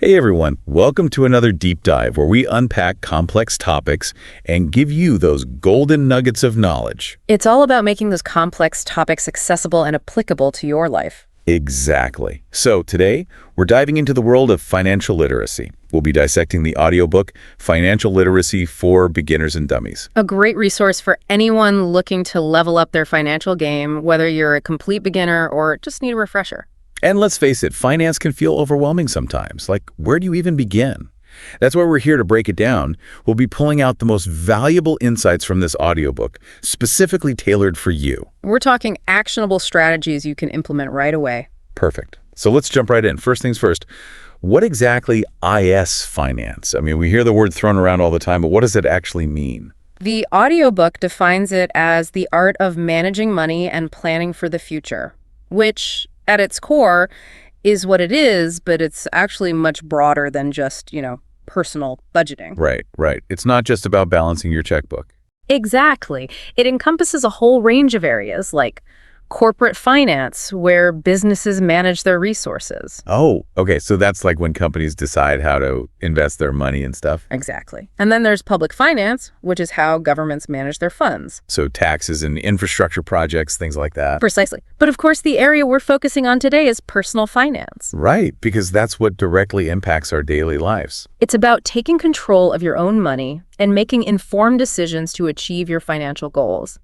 Hey everyone, welcome to another deep dive where we unpack complex topics and give you those golden nuggets of knowledge. It's all about making those complex topics accessible and applicable to your life. Exactly. So today, we're diving into the world of financial literacy. We'll be dissecting the audiobook, Financial Literacy for Beginners and Dummies. A great resource for anyone looking to level up their financial game, whether you're a complete beginner or just need a refresher. And let's face it, finance can feel overwhelming sometimes. Like, where do you even begin? That's why we're here to break it down. We'll be pulling out the most valuable insights from this audiobook, specifically tailored for you. We're talking actionable strategies you can implement right away. Perfect. So let's jump right in. First things first, what exactly is finance? I mean, we hear the word thrown around all the time, but what does it actually mean? The audiobook defines it as the art of managing money and planning for the future, which at its core is what it is, but it's actually much broader than just, personal budgeting. Right. It's not just about balancing your checkbook. Exactly. It encompasses a whole range of areas like corporate finance, where businesses manage their resources. Oh, okay. So that's like when companies decide how to invest their money and stuff. Exactly. And then there's public finance, which is how governments manage their funds. So taxes and infrastructure projects, things like that. Precisely. But of course, the area we're focusing on today is personal finance. Right, because that's what directly impacts our daily lives. It's about taking control of your own money and making informed decisions to achieve your financial goals.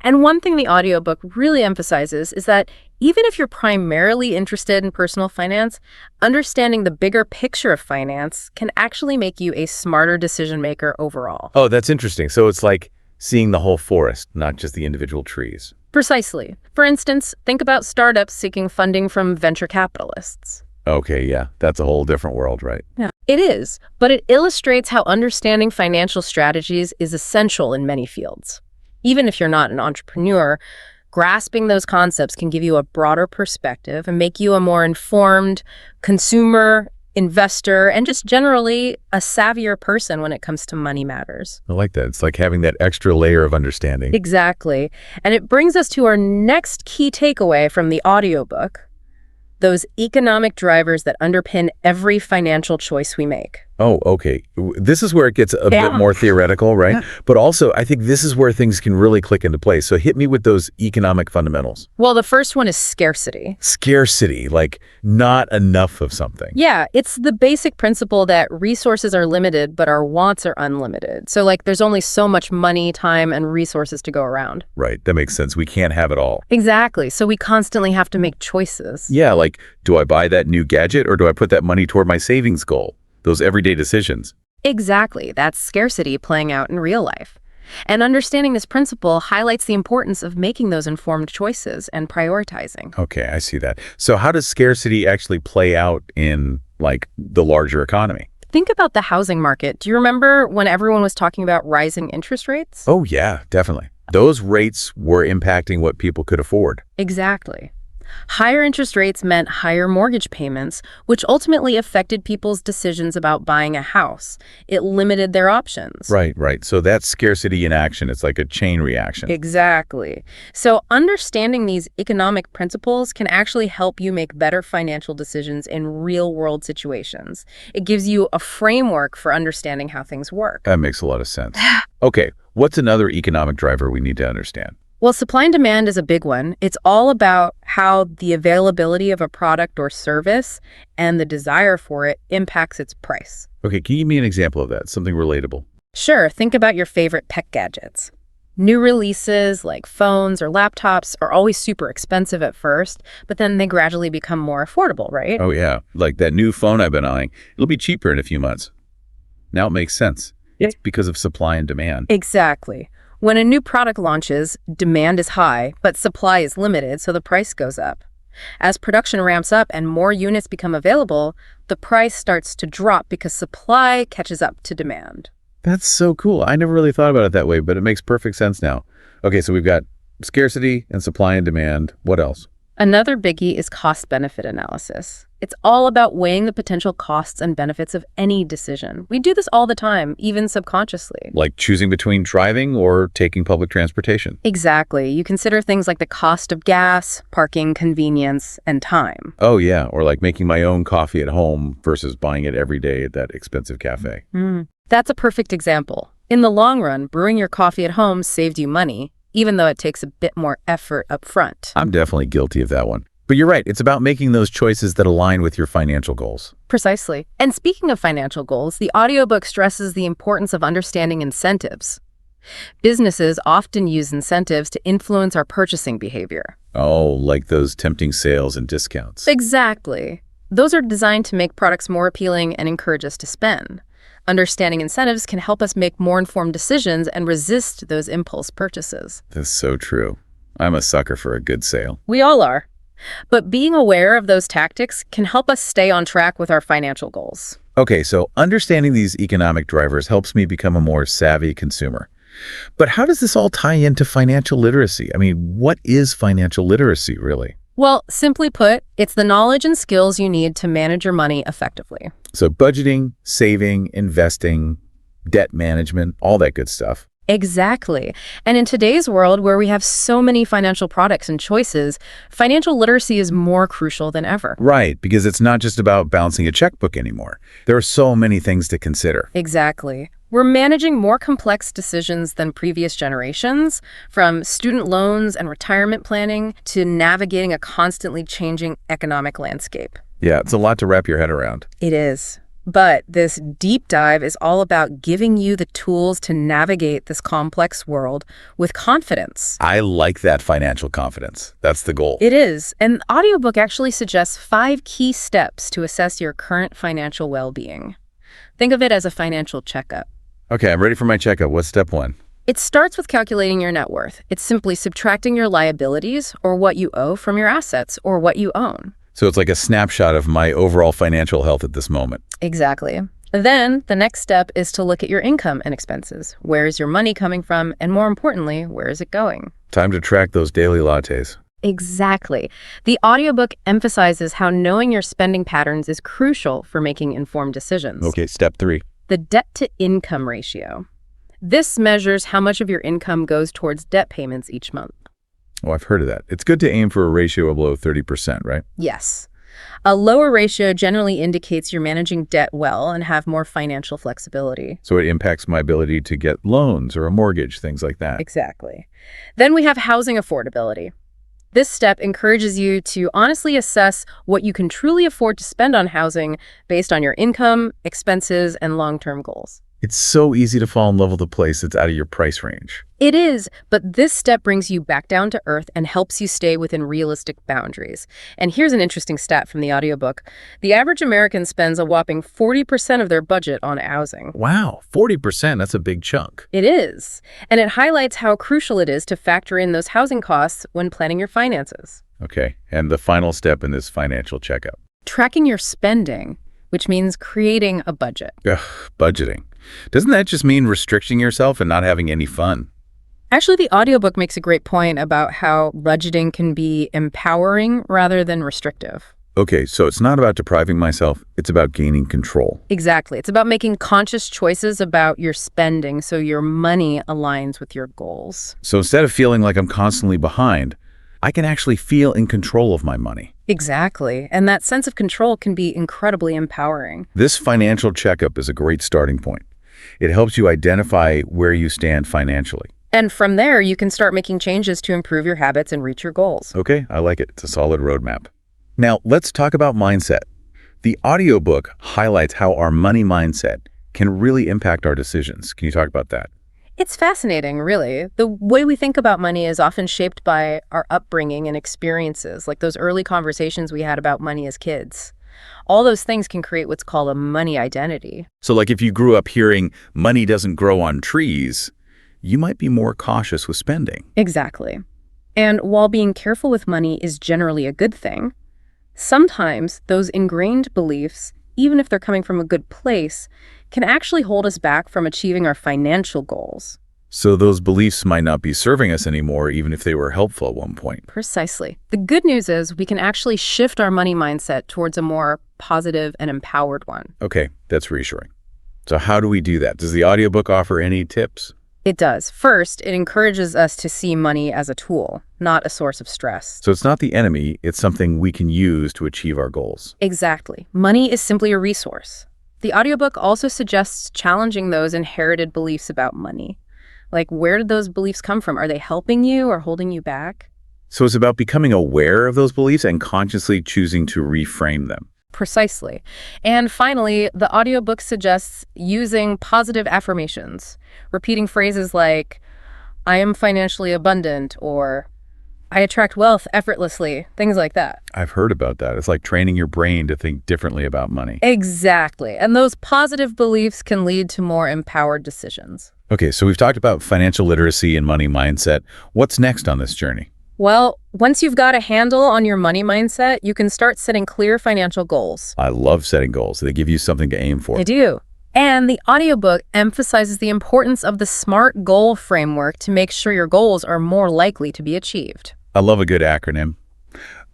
And one thing the audiobook really emphasizes is that even if you're primarily interested in personal finance, understanding the bigger picture of finance can actually make you a smarter decision maker overall. Oh, that's interesting. So it's like seeing the whole forest, not just the individual trees. Precisely. For instance, think about startups seeking funding from venture capitalists. Okay, yeah, that's a whole different world, right? Yeah, it is, but it illustrates how understanding financial strategies is essential in many fields. Even if you're not an entrepreneur, grasping those concepts can give you a broader perspective and make you a more informed consumer, investor, and just generally a savvier person when it comes to money matters. I like that. It's like having that extra layer of understanding. Exactly. And it brings us to our next key takeaway from the audiobook: those economic drivers that underpin every financial choice we make. Oh, okay. This is where it gets a bit more theoretical, right? Yeah. But also, I think this is where things can really click into place. So hit me with those economic fundamentals. Well, the first one is scarcity. Scarcity, like not enough of something. Yeah, it's the basic principle that resources are limited, but our wants are unlimited. So there's only so much money, time, and resources to go around. Right, that makes sense. We can't have it all. Exactly. So we constantly have to make choices. Yeah, like, do I buy that new gadget or do I put that money toward my savings goal? Those everyday decisions. Exactly. That's scarcity playing out in real life. And understanding this principle highlights the importance of making those informed choices and prioritizing. Okay, I see that. So how does scarcity actually play out in, the larger economy? Think about the housing market. Do you remember when everyone was talking about rising interest rates? Oh, yeah, definitely. Those rates were impacting what people could afford. Exactly. Higher interest rates meant higher mortgage payments, which ultimately affected people's decisions about buying a house. It limited their options. Right. So that's scarcity in action. It's like a chain reaction. Exactly. So understanding these economic principles can actually help you make better financial decisions in real-world situations. It gives you a framework for understanding how things work. That makes a lot of sense. Okay, what's another economic driver we need to understand? Well, supply and demand is a big one. It's all about how the availability of a product or service and the desire for it impacts its price. Okay, can you give me an example of that? Something relatable. Sure. Think about your favorite tech gadgets. New releases like phones or laptops are always super expensive at first, but then they gradually become more affordable, right? Oh, yeah. Like that new phone I've been eyeing. It'll be cheaper in a few months. Now it makes sense. It's because of supply and demand. Exactly. When a new product launches, demand is high, but supply is limited, so the price goes up. As production ramps up and more units become available, the price starts to drop because supply catches up to demand. That's so cool. I never really thought about it that way, but it makes perfect sense now. Okay, so we've got scarcity and supply and demand. What else? Another biggie is cost-benefit analysis. It's all about weighing the potential costs and benefits of any decision. We do this all the time, even subconsciously. Like choosing between driving or taking public transportation. Exactly. You consider things like the cost of gas, parking, convenience, and time. Oh, yeah. Or like making my own coffee at home versus buying it every day at that expensive cafe. That's a perfect example. In the long run, brewing your coffee at home saved you money, even though it takes a bit more effort up front. I'm definitely guilty of that one. But you're right. It's about making those choices that align with your financial goals. Precisely. And speaking of financial goals, the audiobook stresses the importance of understanding incentives. Businesses often use incentives to influence our purchasing behavior. Oh, like those tempting sales and discounts. Exactly. Those are designed to make products more appealing and encourage us to spend. Understanding incentives can help us make more informed decisions and resist those impulse purchases. That's so true. I'm a sucker for a good sale. We all are. But being aware of those tactics can help us stay on track with our financial goals. Okay, so understanding these economic drivers helps me become a more savvy consumer. But how does this all tie into financial literacy? I mean, what is financial literacy, really? Well, simply put, it's the knowledge and skills you need to manage your money effectively. So budgeting, saving, investing, debt management, all that good stuff. Exactly. And in today's world where we have so many financial products and choices, financial literacy is more crucial than ever. Right, because it's not just about balancing a checkbook anymore. There are so many things to consider. Exactly. We're managing more complex decisions than previous generations, from student loans and retirement planning to navigating a constantly changing economic landscape. Yeah, it's a lot to wrap your head around. It is. But this deep dive is all about giving you the tools to navigate this complex world with confidence. I like that financial confidence. That's the goal. It is. And the audiobook actually suggests 5 key steps to assess your current financial well-being. Think of it as a financial checkup. Okay, I'm ready for my checkup. What's step 1? It starts with calculating your net worth. It's simply subtracting your liabilities or what you owe from your assets or what you own. So it's like a snapshot of my overall financial health at this moment. Exactly. Then the next step is to look at your income and expenses. Where is your money coming from? And more importantly, where is it going? Time to track those daily lattes. Exactly. The audiobook emphasizes how knowing your spending patterns is crucial for making informed decisions. Okay, step 3. The debt-to-income ratio. This measures how much of your income goes towards debt payments each month. Oh, I've heard of that. It's good to aim for a ratio of below 30%, right? Yes. A lower ratio generally indicates you're managing debt well and have more financial flexibility. So it impacts my ability to get loans or a mortgage, things like that. Exactly. Then we have housing affordability. This step encourages you to honestly assess what you can truly afford to spend on housing based on your income, expenses, and long-term goals. It's so easy to fall in love with a place that's out of your price range. It is, but this step brings you back down to earth and helps you stay within realistic boundaries. And here's an interesting stat from the audiobook. The average American spends a whopping 40% of their budget on housing. Wow, 40%, that's a big chunk. It is. And it highlights how crucial it is to factor in those housing costs when planning your finances. Okay, and the final step in this financial checkup. Tracking your spending, which means creating a budget. Ugh, budgeting. Doesn't that just mean restricting yourself and not having any fun? Actually, the audiobook makes a great point about how budgeting can be empowering rather than restrictive. Okay, so it's not about depriving myself, it's about gaining control. Exactly. It's about making conscious choices about your spending so your money aligns with your goals. So instead of feeling like I'm constantly behind, I can actually feel in control of my money. Exactly. And that sense of control can be incredibly empowering. This financial checkup is a great starting point. It helps you identify where you stand financially. And from there, you can start making changes to improve your habits and reach your goals. Okay, I like it. It's a solid roadmap. Now, let's talk about mindset. The audiobook highlights how our money mindset can really impact our decisions. Can you talk about that? It's fascinating, really. The way we think about money is often shaped by our upbringing and experiences, like those early conversations we had about money as kids. All those things can create what's called a money identity. So like if you grew up hearing money doesn't grow on trees, you might be more cautious with spending. Exactly. And while being careful with money is generally a good thing, sometimes those ingrained beliefs, even if they're coming from a good place, can actually hold us back from achieving our financial goals. So those beliefs might not be serving us anymore, even if they were helpful at one point. Precisely. The good news is we can actually shift our money mindset towards a more positive and empowered one. Okay, that's reassuring. So how do we do that? Does the audiobook offer any tips? It does. First, it encourages us to see money as a tool, not a source of stress. So it's not the enemy, it's something we can use to achieve our goals. Exactly. Money is simply a resource. The audiobook also suggests challenging those inherited beliefs about money. Like, where did those beliefs come from? Are they helping you or holding you back? So it's about becoming aware of those beliefs and consciously choosing to reframe them. Precisely. And finally, the audiobook suggests using positive affirmations, repeating phrases like, I am financially abundant, or I attract wealth effortlessly, things like that. I've heard about that. It's like training your brain to think differently about money. Exactly. And those positive beliefs can lead to more empowered decisions. Okay, so we've talked about financial literacy and money mindset. What's next on this journey? Well, once you've got a handle on your money mindset, you can start setting clear financial goals. I love setting goals. They give you something to aim for. I do. And the audiobook emphasizes the importance of the SMART goal framework to make sure your goals are more likely to be achieved. I love a good acronym.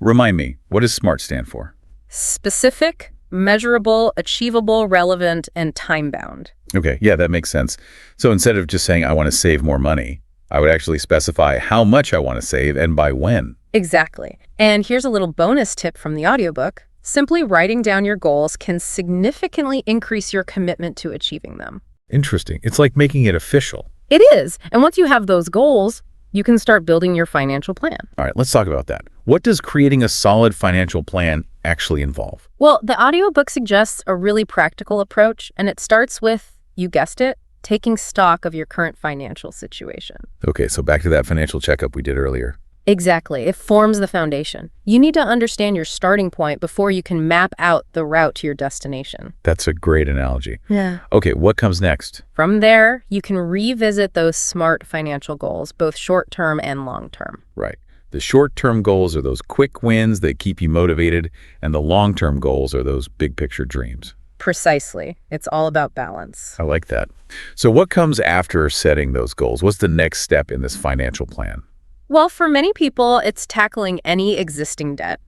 Remind me, what does SMART stand for? Specific, measurable, achievable, relevant, and time-bound. Okay, yeah, that makes sense. So instead of just saying I want to save more money, I would actually specify how much I want to save and by when. Exactly. And here's a little bonus tip from the audiobook. Simply writing down your goals can significantly increase your commitment to achieving them. Interesting. It's like making it official. It is. And once you have those goals, you can start building your financial plan. All right, let's talk about that. What does creating a solid financial plan actually involve? Well, the audiobook suggests a really practical approach, and it starts with, you guessed it, taking stock of your current financial situation. Okay, so back to that financial checkup we did earlier. Exactly. It forms the foundation. You need to understand your starting point before you can map out the route to your destination. That's a great analogy. Yeah. Okay, what comes next? From there, you can revisit those SMART financial goals, both short-term and long-term. Right. The short-term goals are those quick wins that keep you motivated, and the long-term goals are those big-picture dreams. Precisely. It's all about balance. I like that. So what comes after setting those goals? What's the next step in this financial plan? Well, for many people, it's tackling any existing debt.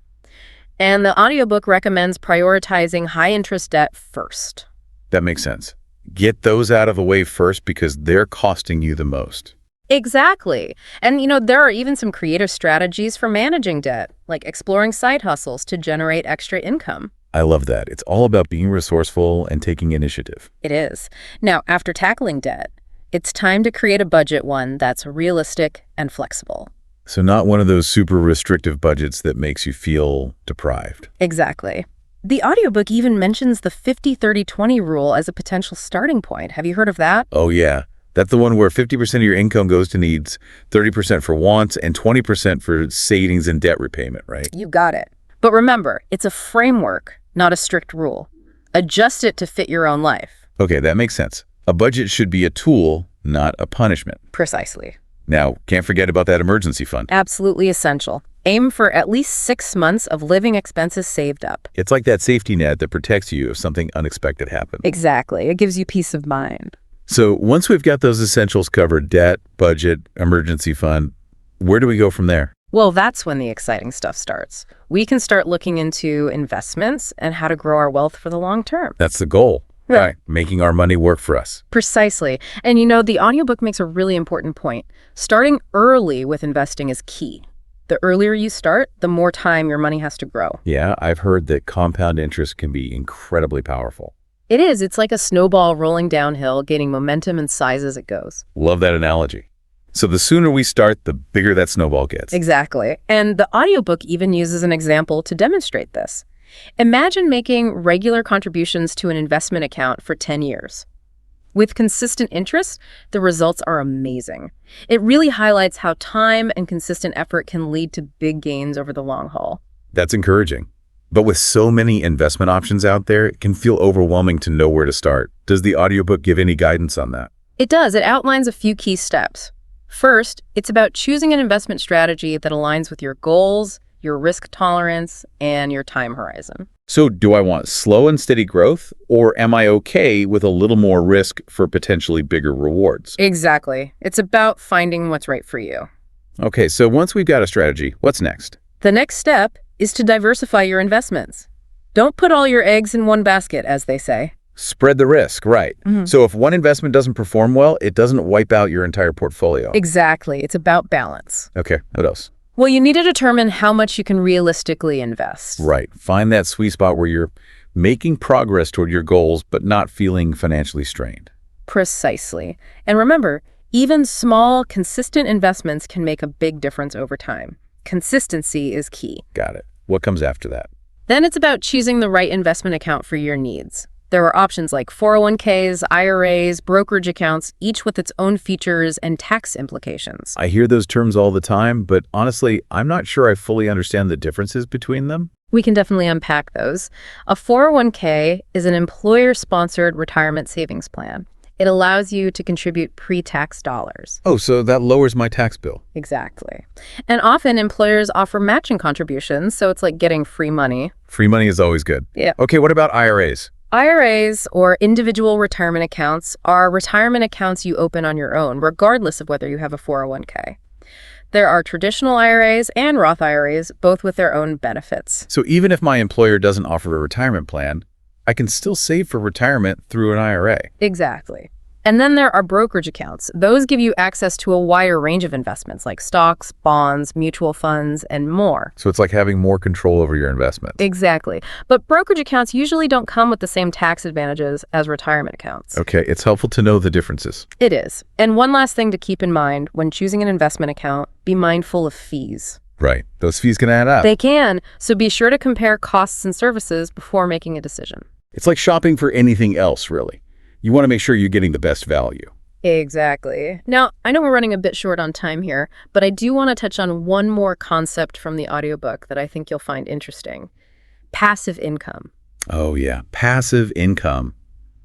And the audiobook recommends prioritizing high-interest debt first. That makes sense. Get those out of the way first because they're costing you the most. Exactly. And, there are even some creative strategies for managing debt, like exploring side hustles to generate extra income. I love that. It's all about being resourceful and taking initiative. It is. Now, after tackling debt, it's time to create a budget one that's realistic and flexible. So not one of those super restrictive budgets that makes you feel deprived. Exactly. The audiobook even mentions the 50-30-20 rule as a potential starting point. Have you heard of that? Oh, yeah. That's the one where 50% of your income goes to needs, 30% for wants, and 20% for savings and debt repayment, right? You got it. But remember, it's a framework, not a strict rule. Adjust it to fit your own life. Okay, that makes sense. A budget should be a tool, not a punishment. Precisely. Now, can't forget about that emergency fund. Absolutely essential. Aim for at least 6 months of living expenses saved up. It's like that safety net that protects you if something unexpected happens. Exactly. It gives you peace of mind. So once we've got those essentials covered, debt, budget, emergency fund, where do we go from there? Well, that's when the exciting stuff starts. We can start looking into investments and how to grow our wealth for the long term. That's the goal. Yeah. Right. Making our money work for us. Precisely. And the audiobook makes a really important point. Starting early with investing is key. The earlier you start, the more time your money has to grow. Yeah, I've heard that compound interest can be incredibly powerful. It is. It's like a snowball rolling downhill, gaining momentum and size as it goes. Love that analogy. So the sooner we start, the bigger that snowball gets. Exactly. And the audiobook even uses an example to demonstrate this. Imagine making regular contributions to an investment account for 10 years. With consistent interest, the results are amazing. It really highlights how time and consistent effort can lead to big gains over the long haul. That's encouraging. But with so many investment options out there, it can feel overwhelming to know where to start. Does the audiobook give any guidance on that? It does. It outlines a few key steps. First, it's about choosing an investment strategy that aligns with your goals, your risk tolerance, and your time horizon. So do I want slow and steady growth, or am I okay with a little more risk for potentially bigger rewards? Exactly. It's about finding what's right for you. Okay, so once we've got a strategy, what's next? The next step is to diversify your investments. Don't put all your eggs in one basket, as they say. Spread the risk, right. So if one investment doesn't perform well, it doesn't wipe out your entire portfolio. Exactly. It's about balance. Okay, what else? Well, you need to determine how much you can realistically invest. Right. Find that sweet spot where you're making progress toward your goals, but not feeling financially strained. Precisely. And remember, even small, consistent investments can make a big difference over time. Consistency is key. Got it. What comes after that? Then it's about choosing the right investment account for your needs. There are options like 401ks, IRAs, brokerage accounts, each with its own features and tax implications. I hear those terms all the time, but honestly, I'm not sure I fully understand the differences between them. We can definitely unpack those. A 401k is an employer-sponsored retirement savings plan. It allows you to contribute pre-tax dollars. Oh, so that lowers my tax bill. Exactly. And often employers offer matching contributions, so it's like getting free money. Free money is always good. Yeah. Okay, what about IRAs? IRAs, or individual retirement accounts, are retirement accounts you open on your own, regardless of whether you have a 401k. There are traditional IRAs and Roth IRAs, both with their own benefits. So even if my employer doesn't offer a retirement plan, I can still save for retirement through an IRA. Exactly. And then there are brokerage accounts. Those give you access to a wider range of investments like stocks, bonds, mutual funds, and more. So it's like having more control over your investments. Exactly. But brokerage accounts usually don't come with the same tax advantages as retirement accounts. Okay, it's helpful to know the differences. It is. And one last thing to keep in mind when choosing an investment account, be mindful of fees. Right. Those fees can add up. They can, so be sure to compare costs and services before making a decision. It's like shopping for anything else, really. You want to make sure you're getting the best value. Exactly. Now, I know we're running a bit short on time here, but I do want to touch on one more concept from the audiobook that I think you'll find interesting. Passive income. Oh, yeah. Passive income.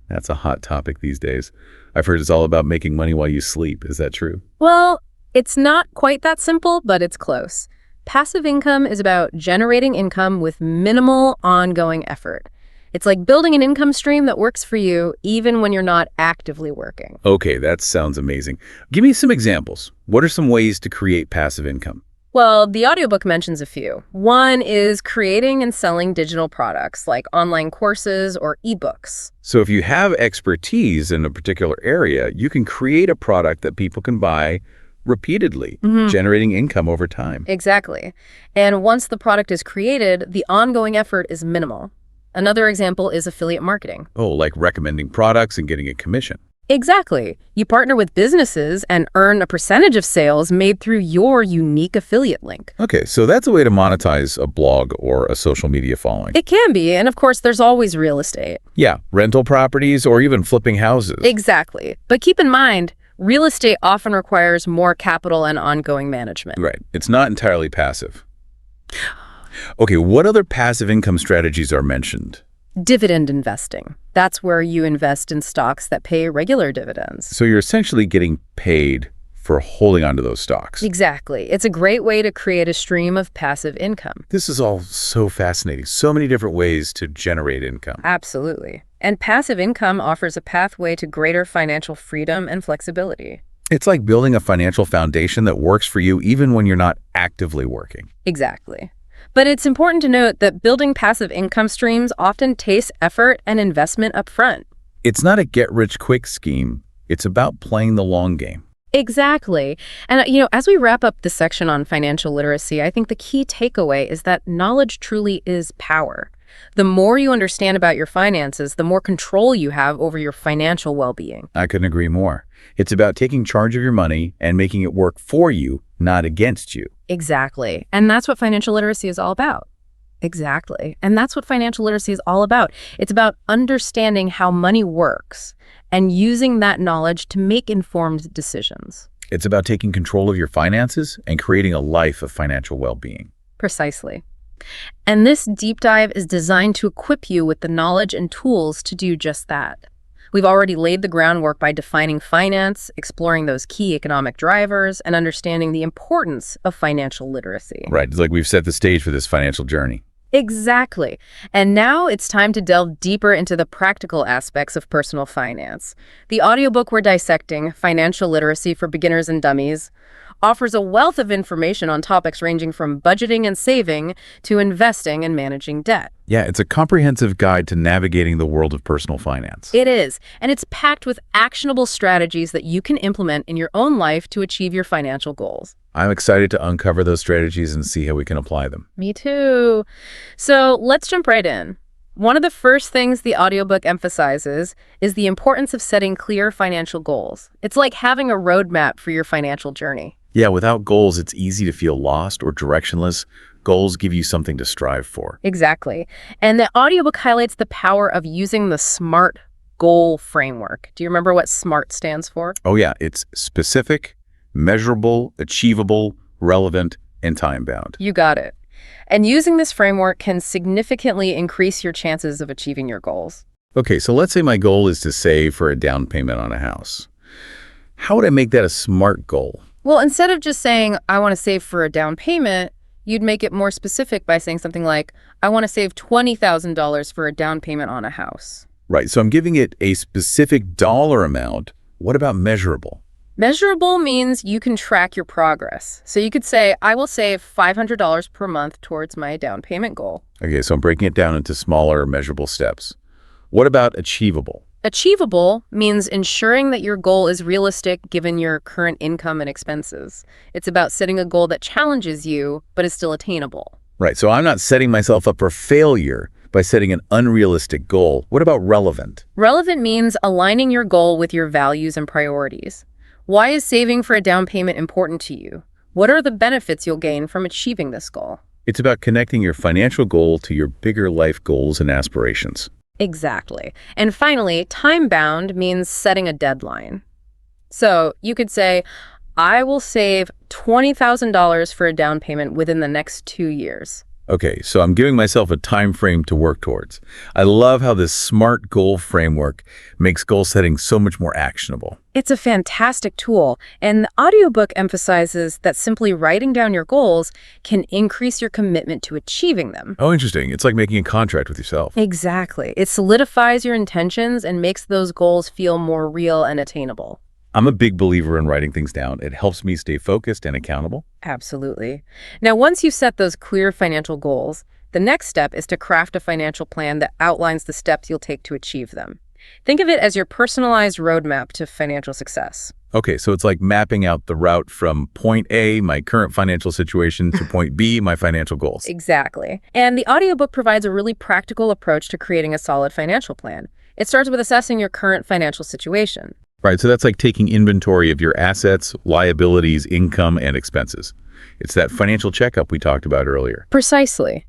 That's a hot topic these days. I've heard it's all about making money while you sleep. Is that true? Well, it's not quite that simple, but it's close. Passive income is about generating income with minimal ongoing effort. It's like building an income stream that works for you even when you're not actively working. Okay, that sounds amazing. Give me some examples. What are some ways to create passive income? Well, the audiobook mentions a few. One is creating and selling digital products like online courses or ebooks. So if you have expertise in a particular area, you can create a product that people can buy repeatedly, generating income over time. Exactly. And once the product is created, the ongoing effort is minimal. Another example is affiliate marketing. Oh, like recommending products and getting a commission. Exactly. You partner with businesses and earn a percentage of sales made through your unique affiliate link. Okay, so that's a way to monetize a blog or a social media following. It can be, and of course, there's always real estate. Yeah, rental properties or even flipping houses. Exactly. But keep in mind, real estate often requires more capital and ongoing management. Right. It's not entirely passive. Okay, what other passive income strategies are mentioned? Dividend investing. That's where you invest in stocks that pay regular dividends. So you're essentially getting paid for holding onto those stocks. Exactly. It's a great way to create a stream of passive income. This is all so fascinating. So many different ways to generate income. Absolutely. And passive income offers a pathway to greater financial freedom and flexibility. It's like building a financial foundation that works for you even when you're not actively working. Exactly. But it's important to note that building passive income streams often takes effort and investment up front. It's not a get-rich-quick scheme. It's about playing the long game. Exactly. And, as we wrap up this section on financial literacy, I think the key takeaway is that knowledge truly is power. The more you understand about your finances, the more control you have over your financial well-being. I couldn't agree more. It's about taking charge of your money and making it work for you, not against you. Exactly. And that's what financial literacy is all about. Exactly. And that's what financial literacy is all about. It's about understanding how money works and using that knowledge to make informed decisions. It's about taking control of your finances and creating a life of financial well-being. Precisely. And this deep dive is designed to equip you with the knowledge and tools to do just that. We've already laid the groundwork by defining finance, exploring those key economic drivers, and understanding the importance of financial literacy. Right. It's like we've set the stage for this financial journey. Exactly. And now it's time to delve deeper into the practical aspects of personal finance. The audiobook we're dissecting, Financial Literacy for Beginners and Dummies, offers a wealth of information on topics ranging from budgeting and saving to investing and managing debt. Yeah, it's a comprehensive guide to navigating the world of personal finance. It is, and it's packed with actionable strategies that you can implement in your own life to achieve your financial goals. I'm excited to uncover those strategies and see how we can apply them. Me too. So let's jump right in. One of the first things the audiobook emphasizes is the importance of setting clear financial goals. It's like having a roadmap for your financial journey. Yeah, without goals, it's easy to feel lost or directionless. Goals give you something to strive for. Exactly. And the audiobook highlights the power of using the SMART goal framework. Do you remember what SMART stands for? Oh yeah, it's specific, measurable, achievable, relevant, and time-bound. You got it. And using this framework can significantly increase your chances of achieving your goals. Okay, so let's say my goal is to save for a down payment on a house. How would I make that a SMART goal? Well, instead of just saying, I want to save for a down payment, you'd make it more specific by saying something like, I want to save $20,000 for a down payment on a house. Right, so I'm giving it a specific dollar amount. What about measurable? Measurable means you can track your progress. So you could say, I will save $500 per month towards my down payment goal. Okay, so I'm breaking it down into smaller, measurable steps. What about achievable? Achievable means ensuring that your goal is realistic given your current income and expenses. It's about setting a goal that challenges you, but is still attainable. Right, so I'm not setting myself up for failure by setting an unrealistic goal. What about relevant? Relevant means aligning your goal with your values and priorities. Why is saving for a down payment important to you? What are the benefits you'll gain from achieving this goal? It's about connecting your financial goal to your bigger life goals and aspirations. Exactly. And finally, time-bound means setting a deadline. So you could say, I will save $20,000 for a down payment within the next 2 years. Okay, so I'm giving myself a time frame to work towards. I love how this SMART goal framework makes goal setting so much more actionable. It's a fantastic tool, and the audiobook emphasizes that simply writing down your goals can increase your commitment to achieving them. Oh, interesting. It's like making a contract with yourself. Exactly. It solidifies your intentions and makes those goals feel more real and attainable. I'm a big believer in writing things down. It helps me stay focused and accountable. Absolutely. Now, once you set those clear financial goals, the next step is to craft a financial plan that outlines the steps you'll take to achieve them. Think of it as your personalized roadmap to financial success. Okay, so it's like mapping out the route from point A, my current financial situation, to point B, my financial goals. Exactly. And the audiobook provides a really practical approach to creating a solid financial plan. It starts with assessing your current financial situation. Right, so that's like taking inventory of your assets, liabilities, income, and expenses. It's that financial checkup we talked about earlier. Precisely.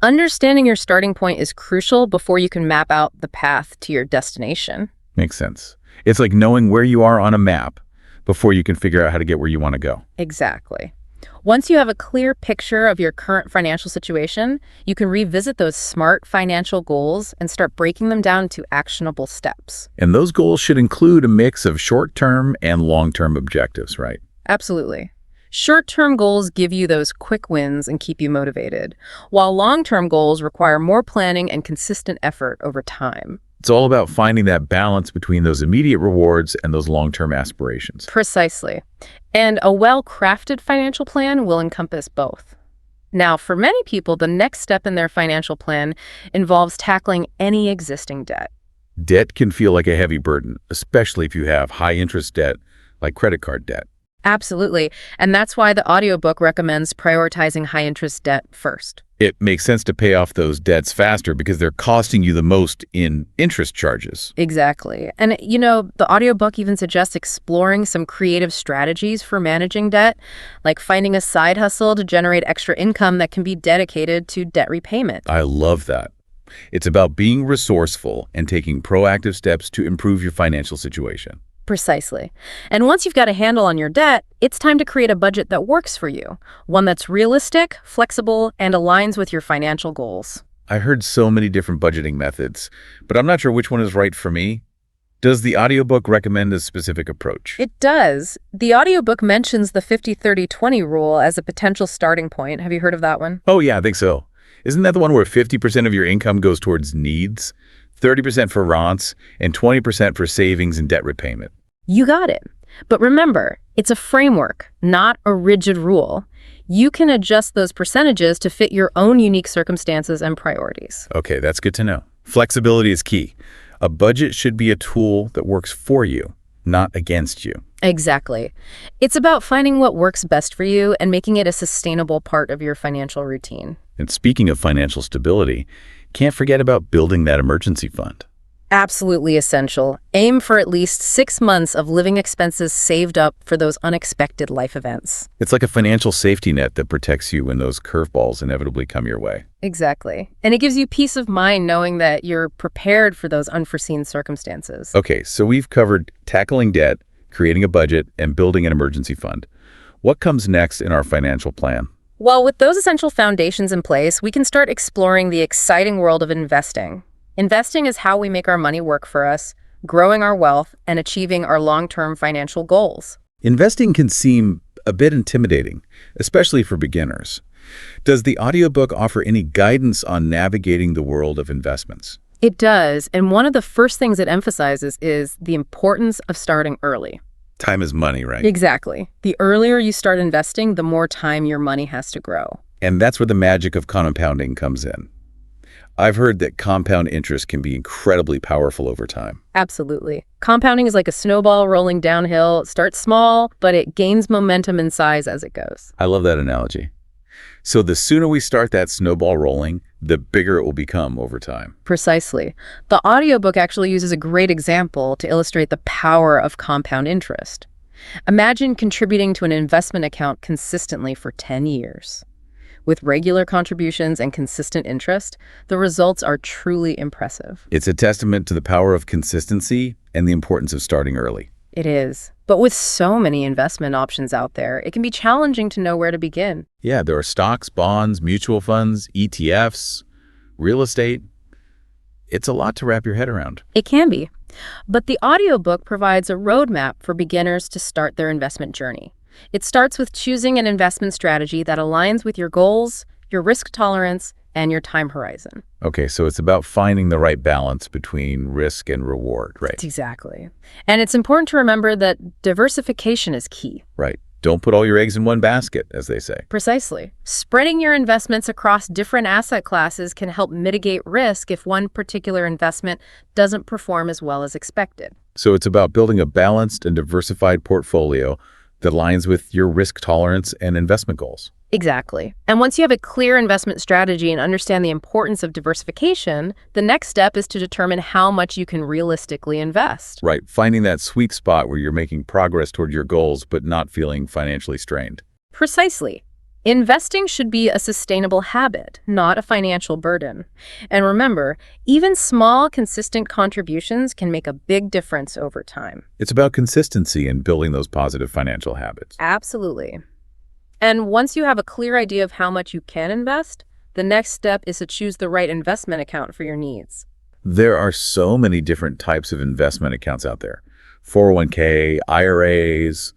Understanding your starting point is crucial before you can map out the path to your destination. Makes sense. It's like knowing where you are on a map before you can figure out how to get where you want to go. Exactly. Once you have a clear picture of your current financial situation, you can revisit those SMART financial goals and start breaking them down to actionable steps. And those goals should include a mix of short-term and long-term objectives, right? Absolutely. Short-term goals give you those quick wins and keep you motivated, while long-term goals require more planning and consistent effort over time. It's all about finding that balance between those immediate rewards and those long-term aspirations. Precisely. And a well-crafted financial plan will encompass both. Now, for many people, the next step in their financial plan involves tackling any existing debt. Debt can feel like a heavy burden, especially if you have high-interest debt like credit card debt. Absolutely. And that's why the audiobook recommends prioritizing high-interest debt first. It makes sense to pay off those debts faster because they're costing you the most in interest charges. Exactly. And, the audiobook even suggests exploring some creative strategies for managing debt, like finding a side hustle to generate extra income that can be dedicated to debt repayment. I love that. It's about being resourceful and taking proactive steps to improve your financial situation. Precisely. And once you've got a handle on your debt, it's time to create a budget that works for you, one that's realistic, flexible, and aligns with your financial goals. I heard so many different budgeting methods, but I'm not sure which one is right for me. Does the audiobook recommend a specific approach? It does. The audiobook mentions the 50-30-20 rule as a potential starting point. Have you heard of that one? Oh yeah, I think so. Isn't that the one where 50% of your income goes towards needs, 30% for wants, and 20% for savings and debt repayment? You got it. But remember, it's a framework, not a rigid rule. You can adjust those percentages to fit your own unique circumstances and priorities. Okay, that's good to know. Flexibility is key. A budget should be a tool that works for you, not against you. Exactly. It's about finding what works best for you and making it a sustainable part of your financial routine. And speaking of financial stability, can't forget about building that emergency fund. Absolutely essential. Aim for at least 6 months of living expenses saved up for those unexpected life events. It's like a financial safety net that protects you when those curveballs inevitably come your way. Exactly. And it gives you peace of mind knowing that you're prepared for those unforeseen circumstances. Okay, so we've covered tackling debt, creating a budget, and building an emergency fund. What comes next in our financial plan? Well, with those essential foundations in place, we can start exploring the exciting world of investing. Investing is how we make our money work for us, growing our wealth, and achieving our long-term financial goals. Investing can seem a bit intimidating, especially for beginners. Does the audiobook offer any guidance on navigating the world of investments? It does, and one of the first things it emphasizes is the importance of starting early. Time is money, right? Exactly. The earlier you start investing, the more time your money has to grow. And that's where the magic of compounding comes in. I've heard that compound interest can be incredibly powerful over time. Absolutely. Compounding is like a snowball rolling downhill. It starts small, but it gains momentum in size as it goes. I love that analogy. So the sooner we start that snowball rolling, the bigger it will become over time. Precisely. The audiobook actually uses a great example to illustrate the power of compound interest. Imagine contributing to an investment account consistently for 10 years. With regular contributions and consistent interest, the results are truly impressive. It's a testament to the power of consistency and the importance of starting early. It is. But with so many investment options out there, it can be challenging to know where to begin. Yeah, there are stocks, bonds, mutual funds, ETFs, real estate. It's a lot to wrap your head around. It can be. But the audiobook provides a roadmap for beginners to start their investment journey. It starts with choosing an investment strategy that aligns with your goals, your risk tolerance, and your time horizon. Okay, so it's about finding the right balance between risk and reward, right? Exactly. And it's important to remember that diversification is key. Right. Don't put all your eggs in one basket, as they say. Precisely. Spreading your investments across different asset classes can help mitigate risk if one particular investment doesn't perform as well as expected. So it's about building a balanced and diversified portfolio that aligns with your risk tolerance and investment goals. Exactly. And once you have a clear investment strategy and understand the importance of diversification, the next step is to determine how much you can realistically invest. Right. Finding that sweet spot where you're making progress toward your goals but not feeling financially strained. Precisely. Investing should be a sustainable habit, not a financial burden. And remember, even small, consistent contributions can make a big difference over time. It's about consistency and building those positive financial habits. Absolutely. And once you have a clear idea of how much you can invest, the next step is to choose the right investment account for your needs. There are so many different types of investment accounts out there. 401k, IRAs,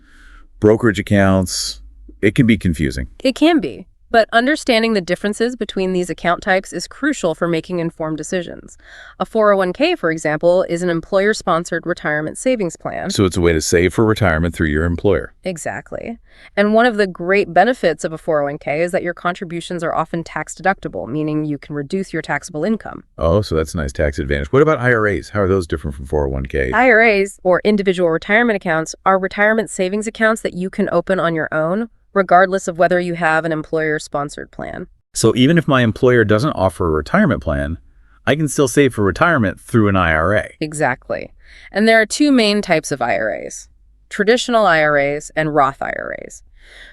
brokerage accounts. It can be confusing. It can be, but understanding the differences between these account types is crucial for making informed decisions. A 401k, for example, is an employer-sponsored retirement savings plan. So it's a way to save for retirement through your employer. Exactly. And one of the great benefits of a 401k is that your contributions are often tax deductible, meaning you can reduce your taxable income. Oh, so that's a nice tax advantage. What about IRAs? How are those different from 401k? IRAs, or individual retirement accounts, are retirement savings accounts that you can open on your own, regardless of whether you have an employer-sponsored plan. So even if my employer doesn't offer a retirement plan, I can still save for retirement through an IRA. Exactly. And there are two main types of IRAs: traditional IRAs and Roth IRAs.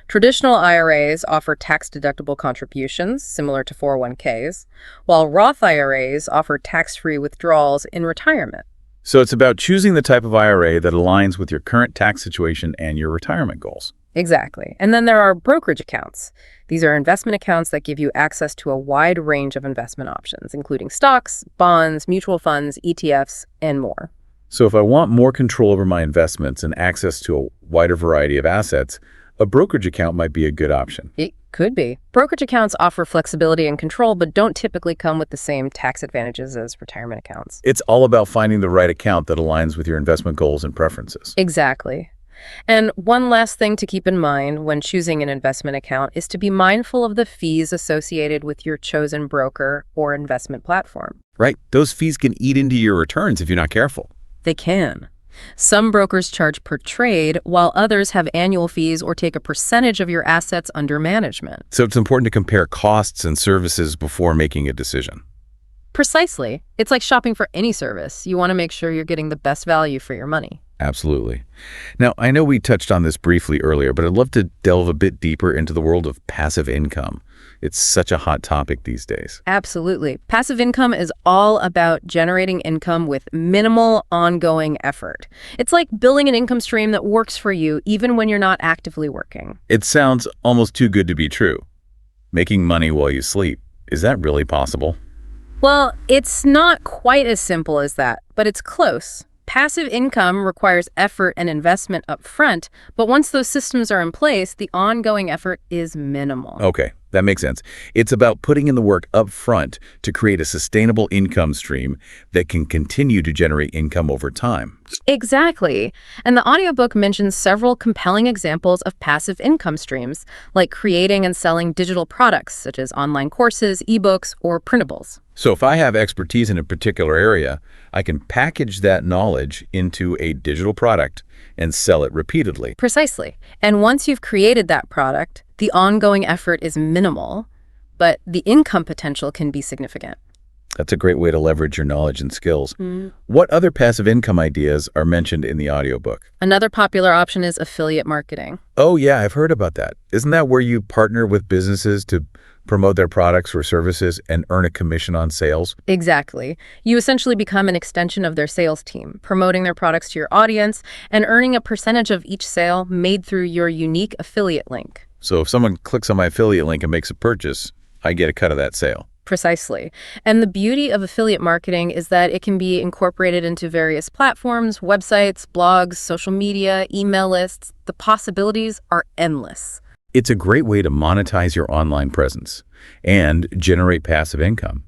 Traditional IRAs offer tax-deductible contributions, similar to 401ks, while Roth IRAs offer tax-free withdrawals in retirement. So it's about choosing the type of IRA that aligns with your current tax situation and your retirement goals. Exactly. And then there are brokerage accounts. These are investment accounts that give you access to a wide range of investment options, including stocks, bonds, mutual funds, ETFs, and more. So if I want more control over my investments and access to a wider variety of assets, a brokerage account might be a good option. It could be. Brokerage accounts offer flexibility and control, but don't typically come with the same tax advantages as retirement accounts. It's all about finding the right account that aligns with your investment goals and preferences. Exactly. And one last thing to keep in mind when choosing an investment account is to be mindful of the fees associated with your chosen broker or investment platform. Right. Those fees can eat into your returns if you're not careful. They can. Some brokers charge per trade, while others have annual fees or take a percentage of your assets under management. So it's important to compare costs and services before making a decision. Precisely. It's like shopping for any service. You want to make sure you're getting the best value for your money. Absolutely. Now, I know we touched on this briefly earlier, but I'd love to delve a bit deeper into the world of passive income. It's such a hot topic these days. Absolutely. Passive income is all about generating income with minimal ongoing effort. It's like building an income stream that works for you even when you're not actively working. It sounds almost too good to be true. Making money while you sleep. Is that really possible? Well, it's not quite as simple as that, but it's close. Passive income requires effort and investment up front, but once those systems are in place, the ongoing effort is minimal. Okay, that makes sense. It's about putting in the work up front to create a sustainable income stream that can continue to generate income over time. Exactly. And the audiobook mentions several compelling examples of passive income streams, like creating and selling digital products, such as online courses, ebooks, or printables. So if I have expertise in a particular area, I can package that knowledge into a digital product and sell it repeatedly. Precisely. And once you've created that product, the ongoing effort is minimal, but the income potential can be significant. That's a great way to leverage your knowledge and skills. What other passive income ideas are mentioned in the audiobook? Another popular option is affiliate marketing. Oh, yeah, I've heard about that. Isn't that where you partner with businesses to promote their products or services and earn a commission on sales? Exactly. You essentially become an extension of their sales team, promoting their products to your audience and earning a percentage of each sale made through your unique affiliate link. So if someone clicks on my affiliate link and makes a purchase, I get a cut of that sale. Precisely. And the beauty of affiliate marketing is that it can be incorporated into various platforms, websites, blogs, social media, email lists. The possibilities are endless. It's a great way to monetize your online presence and generate passive income.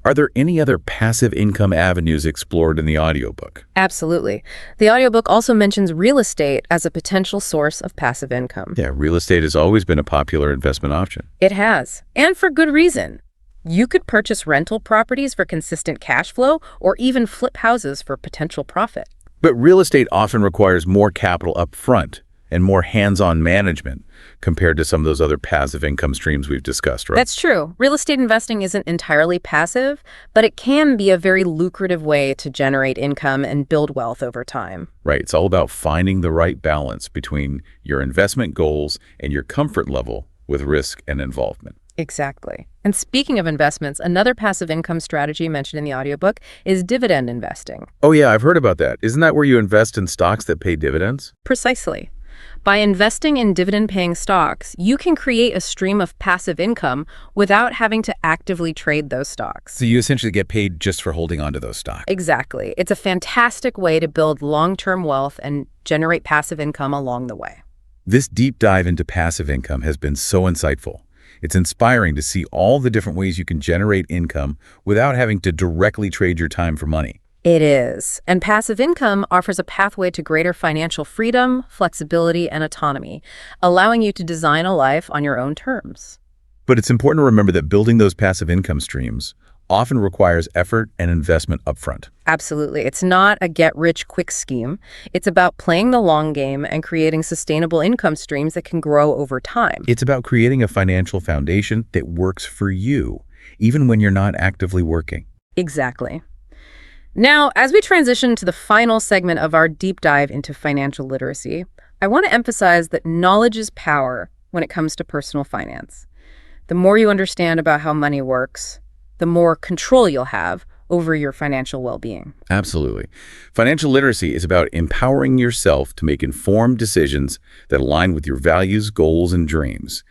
Are there any other passive income avenues explored in the audiobook? Absolutely. The audiobook also mentions real estate as a potential source of passive income. Yeah, real estate has always been a popular investment option. It has, and for good reason. You could purchase rental properties for consistent cash flow or even flip houses for potential profit. But real estate often requires more capital up front and more hands-on management compared to some of those other passive income streams we've discussed, right? That's true. Real estate investing isn't entirely passive, but it can be a very lucrative way to generate income and build wealth over time. Right. It's all about finding the right balance between your investment goals and your comfort level with risk and involvement. Exactly. And speaking of investments, another passive income strategy mentioned in the audiobook is dividend investing. Oh yeah, I've heard about that. Isn't that where you invest in stocks that pay dividends? Precisely. By investing in dividend-paying stocks, you can create a stream of passive income without having to actively trade those stocks. So you essentially get paid just for holding onto those stocks. Exactly. It's a fantastic way to build long-term wealth and generate passive income along the way. This deep dive into passive income has been so insightful. It's inspiring to see all the different ways you can generate income without having to directly trade your time for money. It is. And passive income offers a pathway to greater financial freedom, flexibility, and autonomy, allowing you to design a life on your own terms. But it's important to remember that building those passive income streams often requires effort and investment upfront. Absolutely. It's not a get-rich-quick scheme. It's about playing the long game and creating sustainable income streams that can grow over time. It's about creating a financial foundation that works for you, even when you're not actively working. Exactly. Now, as we transition to the final segment of our deep dive into financial literacy, I want to emphasize that knowledge is power when it comes to personal finance. The more you understand about how money works, the more control you'll have over your financial well-being. Absolutely. Financial literacy is about empowering yourself to make informed decisions that align with your values, goals, and dreams.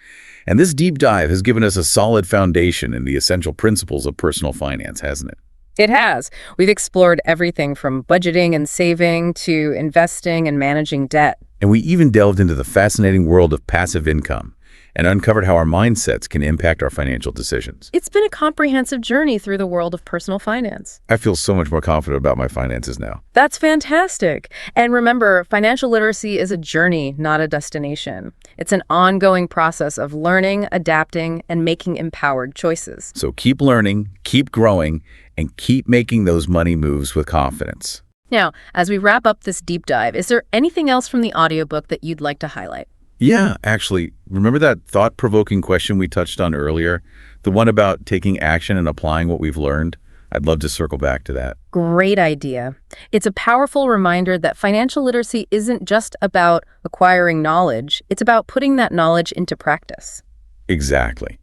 And this deep dive has given us a solid foundation in the essential principles of personal finance, hasn't it? It has. We've explored everything from budgeting and saving to investing and managing debt. And we even delved into the fascinating world of passive income and uncovered how our mindsets can impact our financial decisions. It's been a comprehensive journey through the world of personal finance. I feel so much more confident about my finances now. That's fantastic. And remember, financial literacy is a journey, not a destination. It's an ongoing process of learning, adapting, and making empowered choices. So keep learning, keep growing, and keep making those money moves with confidence. Now, as we wrap up this deep dive, is there anything else from the audiobook that you'd like to highlight? Yeah, actually, remember that thought-provoking question we touched on earlier? The one about taking action and applying what we've learned? I'd love to circle back to that. Great idea. It's a powerful reminder that financial literacy isn't just about acquiring knowledge, it's about putting that knowledge into practice. Exactly.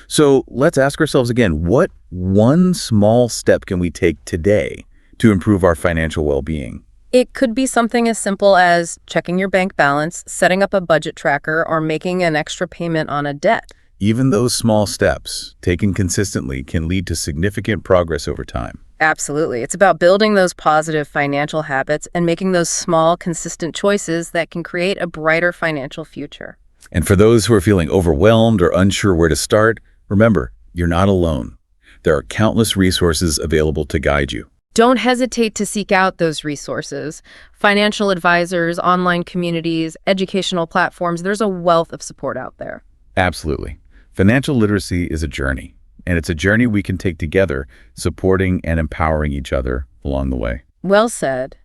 So let's ask ourselves again, what one small step can we take today to improve our financial well-being? It could be something as simple as checking your bank balance, setting up a budget tracker, or making an extra payment on a debt. Even those small steps, taken consistently, can lead to significant progress over time. Absolutely. It's about building those positive financial habits and making those small, consistent choices that can create a brighter financial future. And for those who are feeling overwhelmed or unsure where to start, remember, you're not alone. There are countless resources available to guide you. Don't hesitate to seek out those resources. Financial advisors, online communities, educational platforms, there's a wealth of support out there. Absolutely. Financial literacy is a journey, and it's a journey we can take together, supporting and empowering each other along the way. Well said.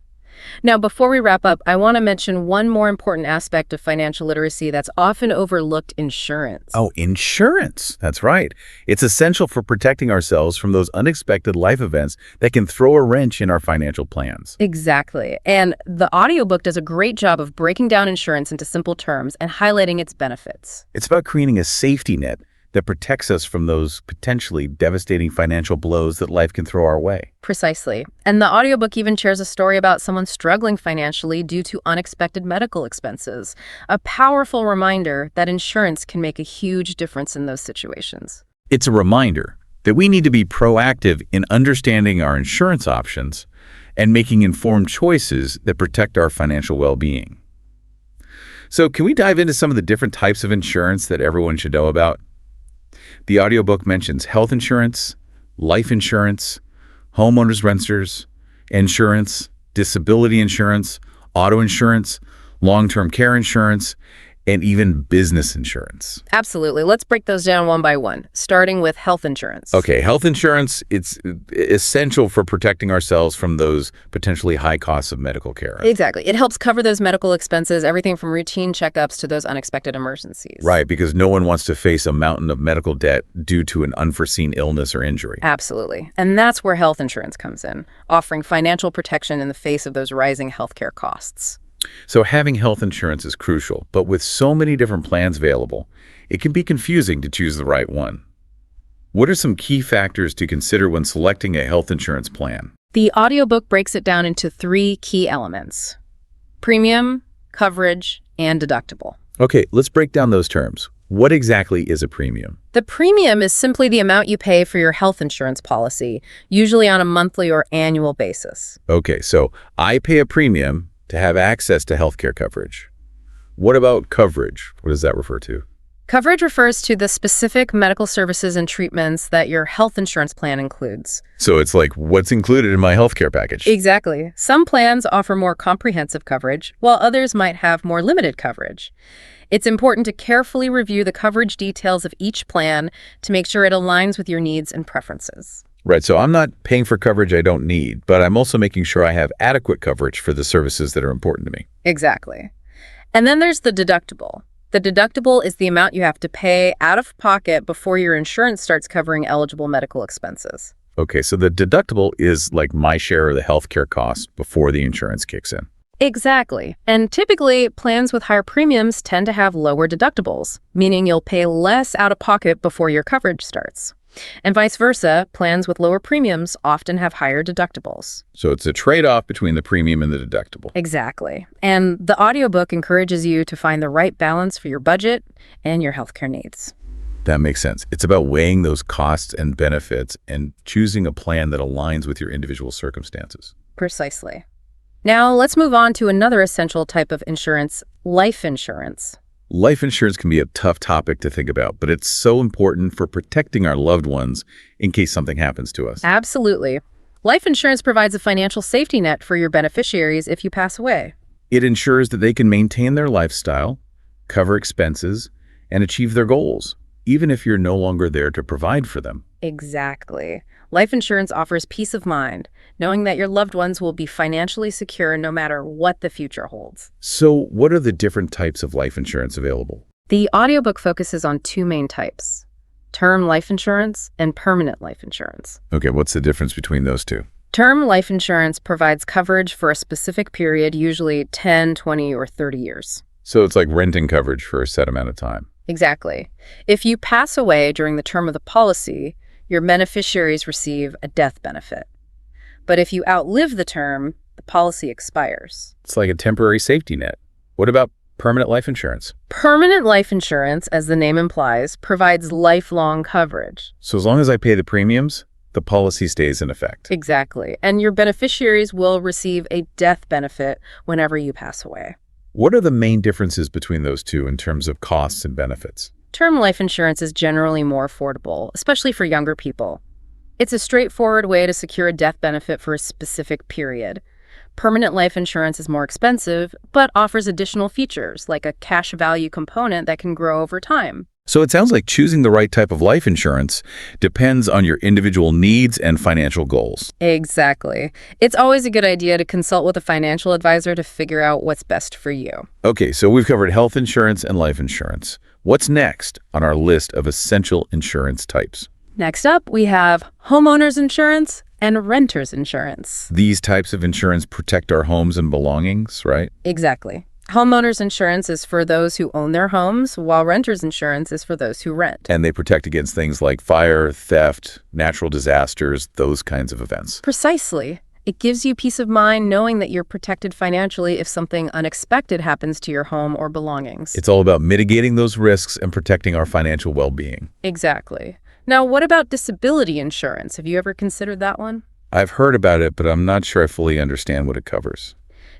Now, before we wrap up, I want to mention one more important aspect of financial literacy that's often overlooked: insurance. Oh, insurance. That's right. It's essential for protecting ourselves from those unexpected life events that can throw a wrench in our financial plans. Exactly. And the audiobook does a great job of breaking down insurance into simple terms and highlighting its benefits. It's about creating a safety net that protects us from those potentially devastating financial blows that life can throw our way. Precisely. And the audiobook even shares a story about someone struggling financially due to unexpected medical expenses. A powerful reminder that insurance can make a huge difference in those situations. It's a reminder that we need to be proactive in understanding our insurance options and making informed choices that protect our financial well-being. So, can we dive into some of the different types of insurance that everyone should know about? The audiobook mentions health insurance, life insurance, homeowners renters insurance, disability insurance, auto insurance, long-term care insurance, and even business insurance. Absolutely. Let's break those down one by one, starting with health insurance. Okay, health insurance, it's essential for protecting ourselves from those potentially high costs of medical care. Exactly. It helps cover those medical expenses, everything from routine checkups to those unexpected emergencies. Right, because no one wants to face a mountain of medical debt due to an unforeseen illness or injury. Absolutely. And that's where health insurance comes in, offering financial protection in the face of those rising healthcare costs. So having health insurance is crucial, but with so many different plans available, it can be confusing to choose the right one. What are some key factors to consider when selecting a health insurance plan? The audiobook breaks it down into 3 key elements: premium, coverage, and deductible. Okay, let's break down those terms. What exactly is a premium? The premium is simply the amount you pay for your health insurance policy, usually on a monthly or annual basis. Okay, so I pay a premium to have access to healthcare coverage. What about coverage? What does that refer to? Coverage refers to the specific medical services and treatments that your health insurance plan includes. So it's like what's included in my healthcare package. Exactly. Some plans offer more comprehensive coverage, while others might have more limited coverage. It's important to carefully review the coverage details of each plan to make sure it aligns with your needs and preferences. Right, so I'm not paying for coverage I don't need, but I'm also making sure I have adequate coverage for the services that are important to me. Exactly. And then there's the deductible. The deductible is the amount you have to pay out of pocket before your insurance starts covering eligible medical expenses. Okay, so the deductible is like my share of the healthcare cost before the insurance kicks in. Exactly. And typically, plans with higher premiums tend to have lower deductibles, meaning you'll pay less out of pocket before your coverage starts. And vice versa, plans with lower premiums often have higher deductibles. So it's a trade-off between the premium and the deductible. Exactly. And the audiobook encourages you to find the right balance for your budget and your healthcare needs. That makes sense. It's about weighing those costs and benefits and choosing a plan that aligns with your individual circumstances. Precisely. Now, let's move on to another essential type of insurance, life insurance. Life insurance can be a tough topic to think about, but it's so important for protecting our loved ones in case something happens to us. Absolutely. Life insurance provides a financial safety net for your beneficiaries if you pass away. It ensures that they can maintain their lifestyle, cover expenses, and achieve their goals, even if you're no longer there to provide for them. Exactly. Life insurance offers peace of mind, knowing that your loved ones will be financially secure no matter what the future holds. So, what are the different types of life insurance available? The audiobook focuses on two main types: term life insurance and permanent life insurance. Okay, what's the difference between those two? Term life insurance provides coverage for a specific period, usually 10, 20, or 30 years. So it's like renting coverage for a set amount of time. Exactly. If you pass away during the term of the policy, your beneficiaries receive a death benefit. But if you outlive the term, the policy expires. It's like a temporary safety net. What about permanent life insurance? Permanent life insurance, as the name implies, provides lifelong coverage. So as long as I pay the premiums, the policy stays in effect. Exactly. And your beneficiaries will receive a death benefit whenever you pass away. What are the main differences between those two in terms of costs and benefits? Term life insurance is generally more affordable, especially for younger people. It's a straightforward way to secure a death benefit for a specific period. Permanent life insurance is more expensive, but offers additional features, like a cash value component that can grow over time. So it sounds like choosing the right type of life insurance depends on your individual needs and financial goals. Exactly. It's always a good idea to consult with a financial advisor to figure out what's best for you. Okay, so we've covered health insurance and life insurance. What's next on our list of essential insurance types? Next up, we have homeowners insurance and renters insurance. These types of insurance protect our homes and belongings, right? Exactly. Homeowners insurance is for those who own their homes, while renters insurance is for those who rent. And they protect against things like fire, theft, natural disasters, those kinds of events. Precisely. It gives you peace of mind knowing that you're protected financially if something unexpected happens to your home or belongings. It's all about mitigating those risks and protecting our financial well-being. Exactly. Now, what about disability insurance? Have you ever considered that one? I've heard about it, but I'm not sure I fully understand what it covers.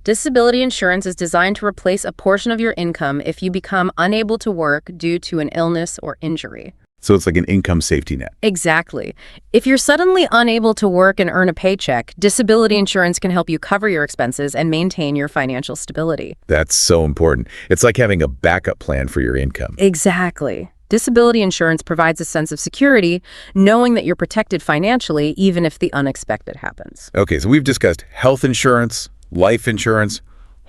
Disability insurance is designed to replace a portion of your income if you become unable to work due to an illness or injury. So it's like an income safety net. Exactly. If you're suddenly unable to work and earn a paycheck, disability insurance can help you cover your expenses and maintain your financial stability. That's so important. It's like having a backup plan for your income. Exactly. Disability insurance provides a sense of security, knowing that you're protected financially even if the unexpected happens. Okay, so we've discussed health insurance, life insurance,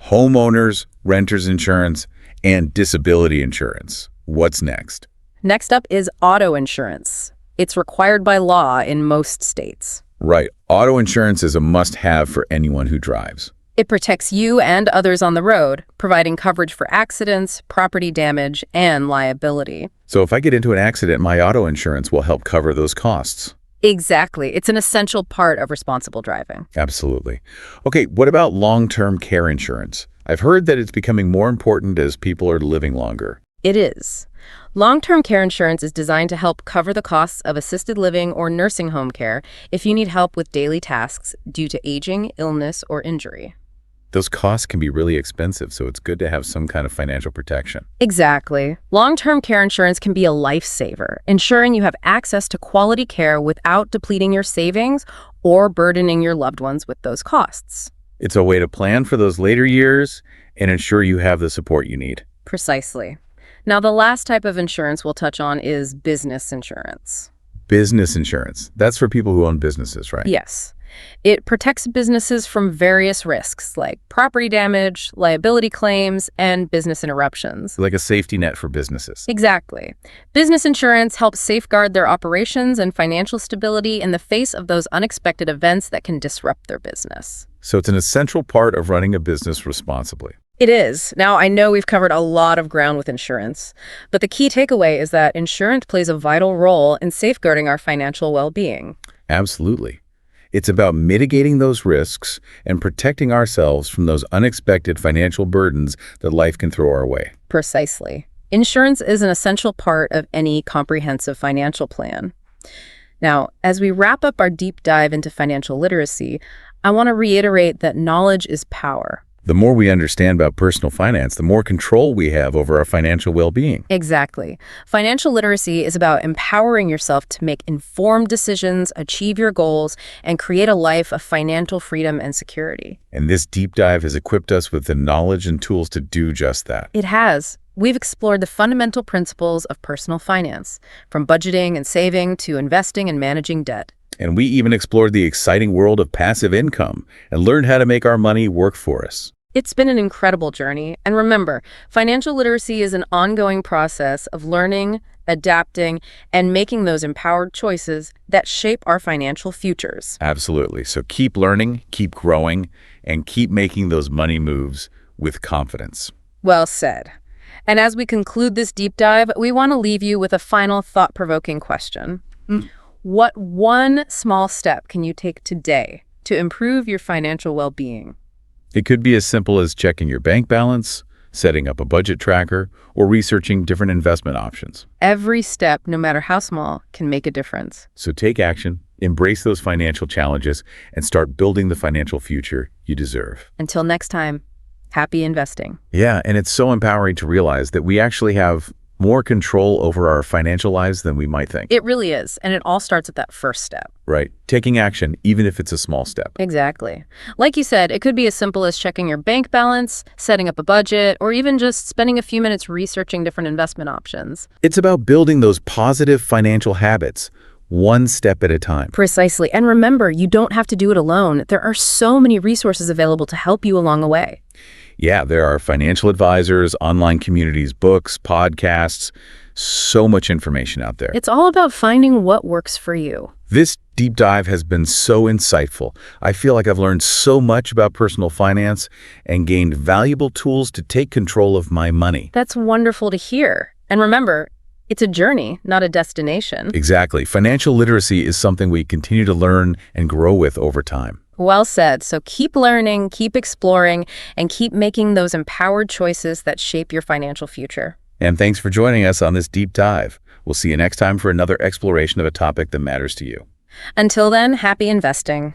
homeowners, renters insurance, and disability insurance. What's next? Next up is auto insurance. It's required by law in most states. Right. Auto insurance is a must-have for anyone who drives. It protects you and others on the road, providing coverage for accidents, property damage, and liability. So if I get into an accident, my auto insurance will help cover those costs. Exactly. It's an essential part of responsible driving. Absolutely. Okay, what about long-term care insurance? I've heard that it's becoming more important as people are living longer. It is. Long-term care insurance is designed to help cover the costs of assisted living or nursing home care if you need help with daily tasks due to aging, illness, or injury. Those costs can be really expensive, so it's good to have some kind of financial protection. Exactly. Long-term care insurance can be a lifesaver, ensuring you have access to quality care without depleting your savings or burdening your loved ones with those costs. It's a way to plan for those later years and ensure you have the support you need. Precisely. Now, the last type of insurance we'll touch on is business insurance. Business insurance. That's for people who own businesses, right? Yes. It protects businesses from various risks like property damage, liability claims, and business interruptions. Like a safety net for businesses. Exactly. Business insurance helps safeguard their operations and financial stability in the face of those unexpected events that can disrupt their business. So it's an essential part of running a business responsibly. It is. Now, I know we've covered a lot of ground with insurance, but the key takeaway is that insurance plays a vital role in safeguarding our financial well-being. Absolutely. It's about mitigating those risks and protecting ourselves from those unexpected financial burdens that life can throw our way. Precisely. Insurance is an essential part of any comprehensive financial plan. Now, as we wrap up our deep dive into financial literacy, I want to reiterate that knowledge is power. The more we understand about personal finance, the more control we have over our financial well-being. Exactly. Financial literacy is about empowering yourself to make informed decisions, achieve your goals, and create a life of financial freedom and security. And this deep dive has equipped us with the knowledge and tools to do just that. It has. We've explored the fundamental principles of personal finance, from budgeting and saving to investing and managing debt. And we even explored the exciting world of passive income and learned how to make our money work for us. It's been an incredible journey. And remember, financial literacy is an ongoing process of learning, adapting, and making those empowered choices that shape our financial futures. Absolutely. So keep learning, keep growing, and keep making those money moves with confidence. Well said. And as we conclude this deep dive, we want to leave you with a final thought-provoking question. What one small step can you take today to improve your financial well-being? It could be as simple as checking your bank balance, setting up a budget tracker, or researching different investment options. Every step, no matter how small, can make a difference. So take action, embrace those financial challenges, and start building the financial future you deserve. Until next time, happy investing. Yeah, and it's so empowering to realize that we actually have more control over our financial lives than we might think. It really is, and it all starts with that first step. Right. Taking action, even if it's a small step. Exactly. Like you said, it could be as simple as checking your bank balance, setting up a budget, or even just spending a few minutes researching different investment options. It's about building those positive financial habits, one step at a time. Precisely. And remember, you don't have to do it alone. There are so many resources available to help you along the way. Yeah, there are financial advisors, online communities, books, podcasts, so much information out there. It's all about finding what works for you. This deep dive has been so insightful. I feel like I've learned so much about personal finance and gained valuable tools to take control of my money. That's wonderful to hear. And remember, it's a journey, not a destination. Exactly. Financial literacy is something we continue to learn and grow with over time. Well said. So keep learning, keep exploring, and keep making those empowered choices that shape your financial future. And thanks for joining us on this deep dive. We'll see you next time for another exploration of a topic that matters to you. Until then, happy investing.